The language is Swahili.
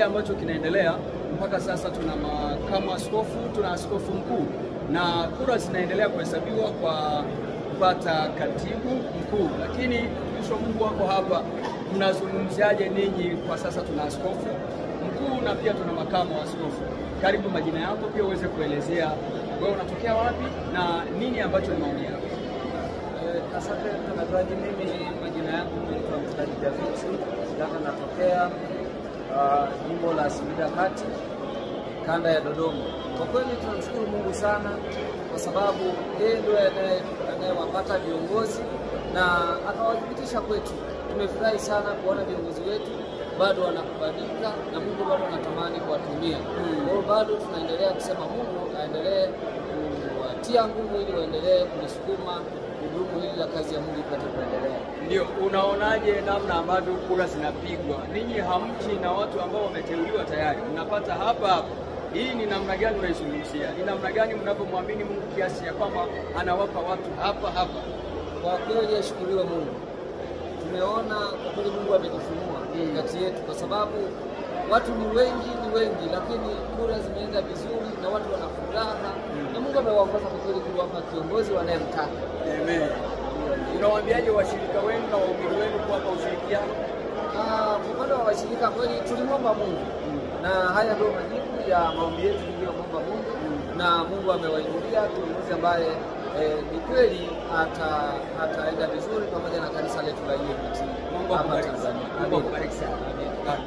ambacho kinaendelea mpaka sasa, tuna makamu askofu, tuna askofu mkuu, na kura zinaendelea kuhesabiwa kwa kupata katibu mkuu. Lakini mtumishi wa Mungu wako hapa, mnazungumziaje ninyi? Kwa sasa tuna askofu mkuu na pia tuna makamu wa askofu. Karibu, majina yako pia uweze kuelezea wewe unatokea wapi na nini ambacho ni maoni yako. Asante mtangazaji, mimi majina yangu naitwa Mchungaji David Ndaka, natokea jimbo la Singida Kati, kanda ya Dodoma. Kwa kweli tunamshukuru Mungu sana kwa sababu yeye ndiye anayewapata viongozi na akawadhibitisha kwetu. Tumefurahi sana kuona viongozi wetu bado wanakubadilika na Mungu bado anatamani kuwatumia. Kwa hiyo bado tunaendelea kusema Mungu aendelee kuwatia nguvu ili waendelee kulisukuma gurudumu hili la kazi ya Mungu ipate kuendelea. Ndio, unaonaje namna ambavyo kura zinapigwa? Ninyi hamchi na watu ambao wameteuliwa tayari, mnapata hapa. Hii ni namna gani unaizungumzia? Ni namna gani mnapomwamini Mungu kiasi ya kwamba anawapa watu hapa? Kwa kweli ashukuriwe Mungu. Tumeona kwa kweli Mungu amejifunua kati yetu, kwa sababu watu ni wengi, lakini kura zimeenda vizuri na watu wana furaha na Mungu amewaongoza kwa kweli kuwapa kiongozi wanayemtaka. Amen. Unawaambiaje washirika wenu na waumini wenu kuwapa ushirikiano? Kwa upande wa washirika kweli tulimwomba Mungu na haya ndio majibu ya maombi yetu tuliyomwomba Mungu, na Mungu amewainulia kiongozi ambaye ni kweli ataenda vizuri pamoja na kanisa letu la EAGT hapa Tanzania. Mungu akubariki sana.